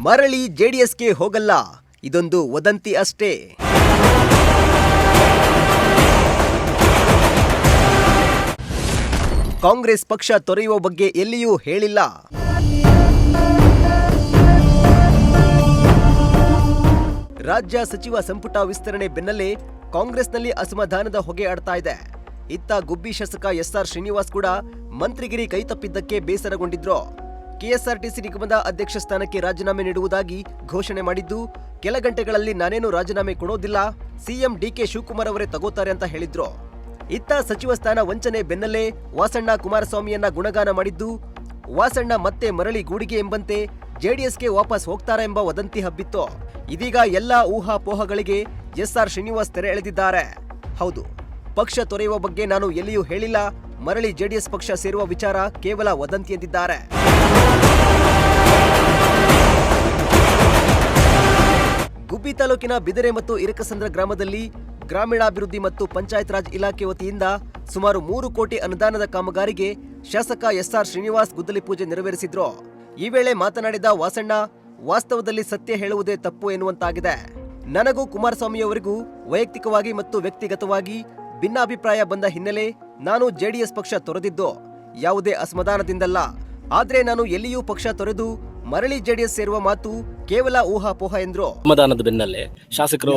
ಮರಳಿ ಜೆಡಿಎಸ್ಗೆ ಹೋಗಲ್ಲ, ಇದೊಂದು ವದಂತಿ ಅಷ್ಟೇ. ಕಾಂಗ್ರೆಸ್ ಪಕ್ಷ ತೊರೆಯುವ ಬಗ್ಗೆ ಎಲ್ಲಿಯೂ ಹೇಳಿಲ್ಲ. ರಾಜ್ಯ ಸಚಿವ ಸಂಪುಟ ವಿಸ್ತರಣೆ ಬೆನ್ನಲ್ಲೇ ಕಾಂಗ್ರೆಸ್ನಲ್ಲಿ ಅಸಮಾಧಾನದ ಹೊಗೆ ಆಡ್ತಾ ಇದೆ. ಇತ್ತ ಗುಬ್ಬಿ ಶಾಸಕ ಎಸ್ಆರ್ ಶ್ರೀನಿವಾಸ್ ಕೂಡ ಮಂತ್ರಿಗಿರಿ ಕೈತಪ್ಪಿದ್ದಕ್ಕೆ ಬೇಸರಗೊಂಡಿದ್ರು. ಕೆಎಸ್ಆರ್ಟಿಸಿ ನಿಗಮದ ಅಧ್ಯಕ್ಷ ಸ್ಥಾನಕ್ಕೆ ರಾಜೀನಾಮೆ ನೀಡುವುದಾಗಿ ಘೋಷಣೆ ಮಾಡಿದ್ದು, ಕೆಲ ಗಂಟೆಗಳಲ್ಲಿ ನಾನೇನು ರಾಜೀನಾಮೆ ಕೊಡೋದಿಲ್ಲ, ಸಿಎಂ ಡಿಕೆ ಶಿವಕುಮಾರ್ ಅವರೇ ತಗೋತಾರೆ ಅಂತ ಹೇಳಿದ್ರು. ಇತ್ತ ಸಚಿವ ಸ್ಥಾನ ವಂಚನೆ ಬೆನ್ನಲ್ಲೇ ವಾಸಣ್ಣ ಕುಮಾರಸ್ವಾಮಿಯನ್ನ ಗುಣಗಾನ ಮಾಡಿದ್ದು, ವಾಸಣ್ಣ ಮತ್ತೆ ಮರಳಿ ಗೂಡಿಗೆ ಎಂಬಂತೆ ಜೆಡಿಎಸ್ಗೆ ವಾಪಸ್ ಹೋಗ್ತಾರಾ ಎಂಬ ವದಂತಿ ಹಬ್ಬಿತ್ತು. ಇದೀಗ ಎಲ್ಲಾ ಊಹಾಪೋಹಗಳಿಗೆ ಎಸ್ಆರ್ ಶ್ರೀನಿವಾಸ್ ತೆರೆ ಎಳೆದಿದ್ದಾರೆ. ಹೌದು, ಪಕ್ಷ ತೊರೆಯುವ ಬಗ್ಗೆ ನಾನು ಎಲ್ಲಿಯೂ ಹೇಳಿಲ್ಲ, ಮರಳಿ ಜೆಡಿಎಸ್ ಪಕ್ಷ ಸೇರುವ ವಿಚಾರ ಕೇವಲ ವದಂತಿ ಎಂದಿದ್ದಾರೆ. ಗುಬ್ಬಿ ತಾಲೂಕಿನ ಬಿದರೆ ಮತ್ತು ಇರಕಸಂದ್ರ ಗ್ರಾಮದಲ್ಲಿ ಗ್ರಾಮೀಣಾಭಿವೃದ್ಧಿ ಮತ್ತು ಪಂಚಾಯತ್ ರಾಜ್ ಇಲಾಖೆ ವತಿಯಿಂದ ಸುಮಾರು 3 ಕೋಟಿ ಅನುದಾನದ ಕಾಮಗಾರಿಗೆ ಶಾಸಕ ಎಸ್ಆರ್ ಶ್ರೀನಿವಾಸ್ ಗುದ್ದಲಿ ಪೂಜೆ ನೆರವೇರಿಸಿದ್ರು. ಈ ವೇಳೆ ಮಾತನಾಡಿದ ವಾಸಣ್ಣ, ವಾಸ್ತವದಲ್ಲಿ ಸತ್ಯ ಹೇಳುವುದೇ ತಪ್ಪು ಎನ್ನುವಂತಾಗಿದೆ. ನನಗೂ ಕುಮಾರಸ್ವಾಮಿಯವರಿಗೂ ವೈಯಕ್ತಿಕವಾಗಿ ಮತ್ತು ವ್ಯಕ್ತಿಗತವಾಗಿ ಭಿನ್ನಾಭಿಪ್ರಾಯ ಬಂದ ಹಿನ್ನೆಲೆ ನಾನು ಜೆಡಿಎಸ್ ಪಕ್ಷ ತೊರೆದಿದ್ದು ಯಾವುದೇ ಅಸಮಾಧಾನದಿಂದಲ್ಲ. ಆದ್ರೆ ನಾನು ಎಲ್ಲಿಯೂ ಪಕ್ಷ ತೊರೆದು ಮರಳಿ ಜೆಡಿಎಸ್ ಸೇರುವ ಮಾತು ಕೇವಲ ಊಹಾಪೋಹ ಎಂದ್ರು. ಅಸಮಾಧಾನದ ಬೆನ್ನಲ್ಲೇ ಶಾಸಕರು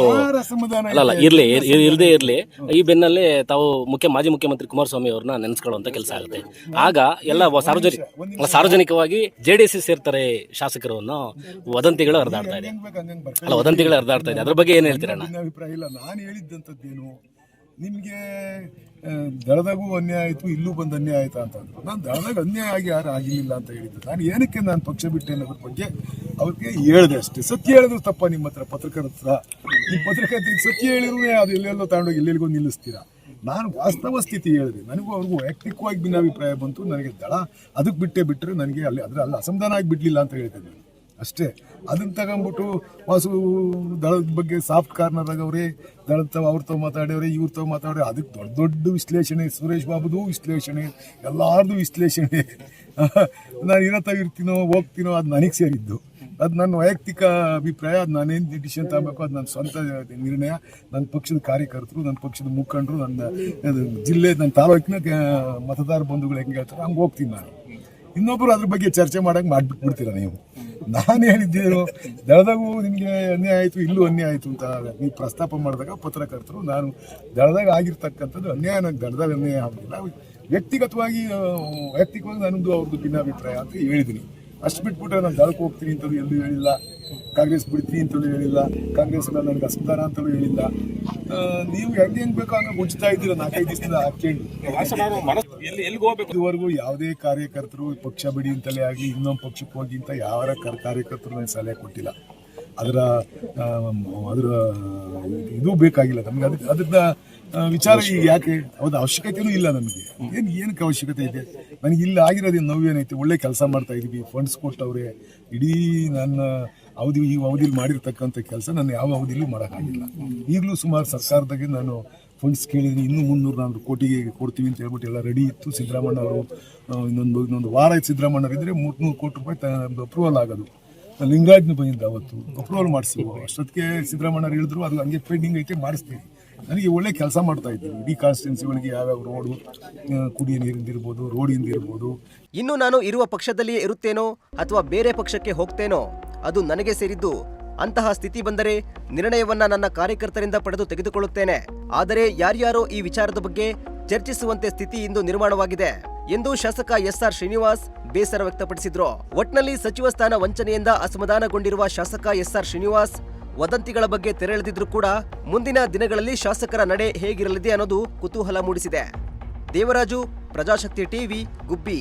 ಇಲ್ಲದೆ ಇರ್ಲಿ ಈ ಬೆನ್ನಲ್ಲೇ ತಾವು ಮಾಜಿ ಮುಖ್ಯಮಂತ್ರಿ ಕುಮಾರಸ್ವಾಮಿ ಅವ್ರನ್ನ ನೆನೆಸ್ಕೊಳ್ಳುವಂತ ಕೆಲಸ ಆಗುತ್ತೆ. ಆಗ ಎಲ್ಲ ಸಾರ್ವಜನಿಕವಾಗಿ ಜೆಡಿಎಸ್ ಸೇರ್ತಾರೆ ಶಾಸಕರು ಅನ್ನೋ ವದಂತಿಗಳು ಹರಿದಾಡ್ತಾ ಇದೆ. ಅದ್ರ ಬಗ್ಗೆ ಏನ್ ಹೇಳ್ತೀರಣ್ಣ? ಅಭಿಪ್ರಾಯ ಇಲ್ಲ. ನಾನು ಹೇಳಿದ್ದಂಥದ್ದೇನು, ನಿಮಗೆ ದಳದಾಗೂ ಅನ್ಯಾಯ ಆಯಿತು, ಇಲ್ಲೂ ಬಂದು ಅನ್ಯಾಯ ಆಯ್ತಾ ಅಂತಂದ್ರು. ನಾನು ದಳದಾಗ ಅನ್ಯಾಯ ಆಗಿ ಯಾರು ಆಗಿಲ್ಲ ಅಂತ ಹೇಳಿದ್ದು. ನಾನು ಏನಕ್ಕೆ ನಾನು ಪಕ್ಷ ಬಿಟ್ಟೆ ಅನ್ನೋದ್ರ ಬಗ್ಗೆ ಅವ್ರಿಗೆ ಹೇಳಿದೆ ಅಷ್ಟೇ. ಸತ್ಯ ಹೇಳಿದ್ರು ತಪ್ಪ ನಿಮ್ಮ ಹತ್ರ ಪತ್ರಕರ್ತರ? ನಿಮ್ಮ ಪತ್ರಕರ್ತರಿಗೆ ಸತ್ಯ ಹೇಳಿದ್ರು ಅದು ಎಲ್ಲೆಲ್ಲೋ ತಗೊಂಡೋಗಿ ಎಲ್ಲೆಲ್ಲಿಗೋ ನಿಲ್ಲಿಸ್ತೀರಾ. ನಾನು ವಾಸ್ತವ ಸ್ಥಿತಿ ಹೇಳಿದೆ. ನನಗೂ ಅವ್ರಿಗೂ ವೈಯಕ್ತಿಕವಾಗಿ ಭಿನ್ನಾಭಿಪ್ರಾಯ ಬಂತು. ನನಗೆ ದಳ ಅದಕ್ಕೆ ಬಿಟ್ಟರೆ ನನಗೆ ಅಲ್ಲಿ ಅಸಮಾಧಾನ ಆಗಿ ಬಿಡಲಿಲ್ಲ ಅಂತ ಹೇಳ್ತಿದ್ದೆ ಅಷ್ಟೇ. ಅದನ್ನ ತಗೊಂಡ್ಬಿಟ್ಟು ವಾಸು ದಳದ ಬಗ್ಗೆ ಸಾಫ್ಟ್ ಕಾರ್ನರ್ ಆಗವ್ರೆ, ದಳದ ಅವ್ರ ತಾವು ಮಾತಾಡ್ಯವ್ರೆ, ಇವ್ರ ತಾವು ಮಾತಾಡ್ರೆ, ಅದಕ್ಕೆ ದೊಡ್ಡ ವಿಶ್ಲೇಷಣೆ, ಸುರೇಶ್ ಬಾಬುದು ವಿಶ್ಲೇಷಣೆ, ಎಲ್ಲಾರ್ದು ವಿಶ್ಲೇಷಣೆ. ನಾನು ಇರ್ತೀನೋ ಹೋಗ್ತೀನೋ ಅದು ನನಗೆ ಸೇರಿದ್ದು. ಅದು ನನ್ನ ವೈಯಕ್ತಿಕ ಅಭಿಪ್ರಾಯ. ಅದು ನಾನೇನು ಡಿಸಿಷನ್ ತಗೋಬೇಕು ಅದು ನನ್ನ ಸ್ವಂತ ನಿರ್ಣಯ. ನನ್ನ ಪಕ್ಷದ ಕಾರ್ಯಕರ್ತರು, ನನ್ನ ಪಕ್ಷದ ಮುಖಂಡರು, ನನ್ನ ಜಿಲ್ಲೆ, ನನ್ನ ತಾಲೂಕಿನ ಮತದಾರ ಬಂಧುಗಳು ಹೆಂಗೆ ಹೇಳ್ತಾರೆ ಹಂಗೆ ಹೋಗ್ತೀನಿ ನಾನು. ಇನ್ನೊಬ್ಬರು ಅದ್ರ ಬಗ್ಗೆ ಚರ್ಚೆ ಮಾಡಕ್ಕೆ ಮಾಡಿಬಿಟ್ಬಿಡ್ತೀರ ನೀವು. ನಾನು ಹೇಳಿದ್ದೇನು, ದಳದಾಗೂ ನಿಮಗೆ ಅನ್ಯಾಯ ಆಯಿತು, ಇಲ್ಲೂ ಅನ್ಯಾಯ ಆಯಿತು ಅಂತ ನೀವು ಪ್ರಸ್ತಾಪ ಮಾಡಿದಾಗ ಪತ್ರಕರ್ತರು, ನಾನು ದಳದಾಗ ಆಗಿರ್ತಕ್ಕಂಥದ್ದು ಅನ್ಯಾಯ, ನನಗೆ ದಳದಾಗ ಅನ್ಯಾಯ ಆಗಲಿಲ್ಲ. ವೈಯಕ್ತಿಕವಾಗಿ ನನ್ನದು ಅವ್ರದ್ದು ಭಿನ್ನಾಭಿಪ್ರಾಯ ಅಂತ ಹೇಳಿದ್ದೀನಿ. ಅಷ್ಟು ಬಿಟ್ಬಿಟ್ರೆ ನಾನು ದಳಕ್ಕೆ ಹೋಗ್ತೀನಿ ಅಂತಲೂ ಎಲ್ಲೂ ಹೇಳಿಲ್ಲ, ಕಾಂಗ್ರೆಸ್ ಬಿಡ್ತೀನಿ ಅಂತಲೂ ಹೇಳಿಲ್ಲ, ಕಾಂಗ್ರೆಸ್ ನನಗೆ ಅಸಮಾಧಾನ ಅಂತಲೂ ಹೇಳಿಲ್ಲ. ನೀವು ಹೆಂಗೆ ಬೇಕೋ ಹಂಗೆ ಮುಚ್ತಾ ಇದ್ದೀರ 4-5 ದಿವಸದಿಂದ ಹಾಕೊಂಡು. ಇದುವರೆಗೂ ಯಾವುದೇ ಕಾರ್ಯಕರ್ತರು ಪಕ್ಷ ಬಿಡಿ ಅಂತಲೇ ಆಗಲಿ, ಇನ್ನೊಂದು ಪಕ್ಷಕ್ಕೆ ಹೋಗಿ ಅಂತ ಯಾವ ಕಾರ್ಯಕರ್ತರು ನನಗೆ ಸಲಹೆ ಕೊಟ್ಟಿಲ್ಲ. ಅದರ ಇದು ಬೇಕಾಗಿಲ್ಲ ನಮಗೆ. ಅದನ್ನ ವಿಚಾರ ಈಗ ಯಾಕೆ ಅವ್ರ ಅವಶ್ಯಕತೆನೂ ಇಲ್ಲ ನಮಗೆ. ಏನಕ್ಕೆ ಅವಶ್ಯಕತೆ ಇದೆ? ನನಗೆ ಇಲ್ಲಿ ಆಗಿರೋದೇನು ನೋವೇನೈತೆ? ಒಳ್ಳೆ ಕೆಲಸ ಮಾಡ್ತಾ ಇದೀವಿ, ಫಂಡ್ಸ್ ಕೊಟ್ಟವ್ರೆ. ಇಡೀ ನನ್ನ ಈ ಅವಧಿಲಿ ಮಾಡಿರ್ತಕ್ಕಂಥ ಕೆಲಸ ನಾನು ಯಾವ ಅವಧಿಲೂ ಮಾಡೋಕ್ಕಾಗಿಲ್ಲ. ಈಗಲೂ ಸುಮಾರು ಸರ್ಕಾರದಾಗೆ ನಾನು ಫಂಡ್ಸ್ ಕೇಳಿದ್ದೀನಿ. ಇನ್ನೂ 300-400 ಕೋಟಿಗೆ ಕೊಡ್ತೀವಿ ಅಂತ ಹೇಳ್ಬಿಟ್ಟು ಎಲ್ಲ ರೆಡಿ ಇತ್ತು. ಸಿದ್ದರಾಮಣ್ಣ ಅವರು ಇನ್ನೊಂದು ವಾರ ಆಯ್ತು ಸಿದ್ದರಾಮಣ್ಣ ಇದ್ದರೆ 300 ಕೋಟಿ ರೂಪಾಯಿ ಅಪ್ರೂವಲ್ ಆಗೋದು. ಲಿಂಗಾಯತ್ನ ಬಂದಿದ್ದ ಅವತ್ತು ಅಪ್ರೂವಲ್ ಮಾಡಿಸ್ತೀವಿ. ಅಷ್ಟೊತ್ತಿಗೆ ಸಿದ್ದರಾಮಣ್ಣ ಹೇಳಿದ್ರು ಅದು ಹಂಗೆ ಪೆಂಡಿಂಗ್ ಐತೆ, ಮಾಡಿಸ್ತೀವಿ. ನನಗೆ ಒಳ್ಳೆ ಕೆಲಸ ಮಾಡ್ತಾ ಇದ್ದೀನಿ. ಇಡೀ ಕಾನ್ಸ್ಟಿಟ್ಯೂನ್ಸಿಗಳಿಗೆ ಯಾವ್ಯಾವ ರೋಡು, ಕುಡಿಯೋ ನೀರಿಂದಿರ್ಬೋದು, ರೋಡಿಂದ ಇರ್ಬೋದು. ಇನ್ನು ನಾನು ಇರುವ ಪಕ್ಷದಲ್ಲಿಯೇ ಇರುತ್ತೇನೋ ಅಥವಾ ಬೇರೆ ಪಕ್ಷಕ್ಕೆ ಹೋಗ್ತೇನೋ ಅದು ನನಗೆ ಸೇರಿದ್ದು. ಅಂತಹ ಸ್ಥಿತಿ ಬಂದರೆ ನಿರ್ಣಯವನ್ನ ನನ್ನ ಕಾರ್ಯಕರ್ತರಿಂದ ಪಡೆದು ತೆಗೆದುಕೊಳ್ಳುತ್ತೇನೆ. ಆದರೆ ಯಾರ್ಯಾರೋ ಈ ವಿಚಾರದ ಬಗ್ಗೆ ಚರ್ಚಿಸುವಂತೆ ಸ್ಥಿತಿ ಇಂದು ನಿರ್ಮಾಣವಾಗಿದೆ ಎಂದು ಶಾಸಕ ಎಸ್ಆರ್ ಶ್ರೀನಿವಾಸ್ ಬೇಸರ ವ್ಯಕ್ತಪಡಿಸಿದ್ರು. ಒಟ್ನಲ್ಲಿ ಸಚಿವ ಸ್ಥಾನ ವಂಚನೆಯಿಂದ ಅಸಮಾಧಾನಗೊಂಡಿರುವ ಶಾಸಕ ಎಸ್ಆರ್ ಶ್ರೀನಿವಾಸ್ ವದಂತಿಗಳ ಬಗ್ಗೆ ತೆರೆಳೆದಿದ್ರು ಕೂಡ ಮುಂದಿನ ದಿನಗಳಲ್ಲಿ ಶಾಸಕರ ನಡೆ ಹೇಗಿರಲಿದೆ ಅನ್ನೋದು ಕುತೂಹಲ ಮೂಡಿಸಿದೆ. ದೇವರಾಜು, ಪ್ರಜಾಶಕ್ತಿ ಟಿವಿ, ಗುಬ್ಬಿ.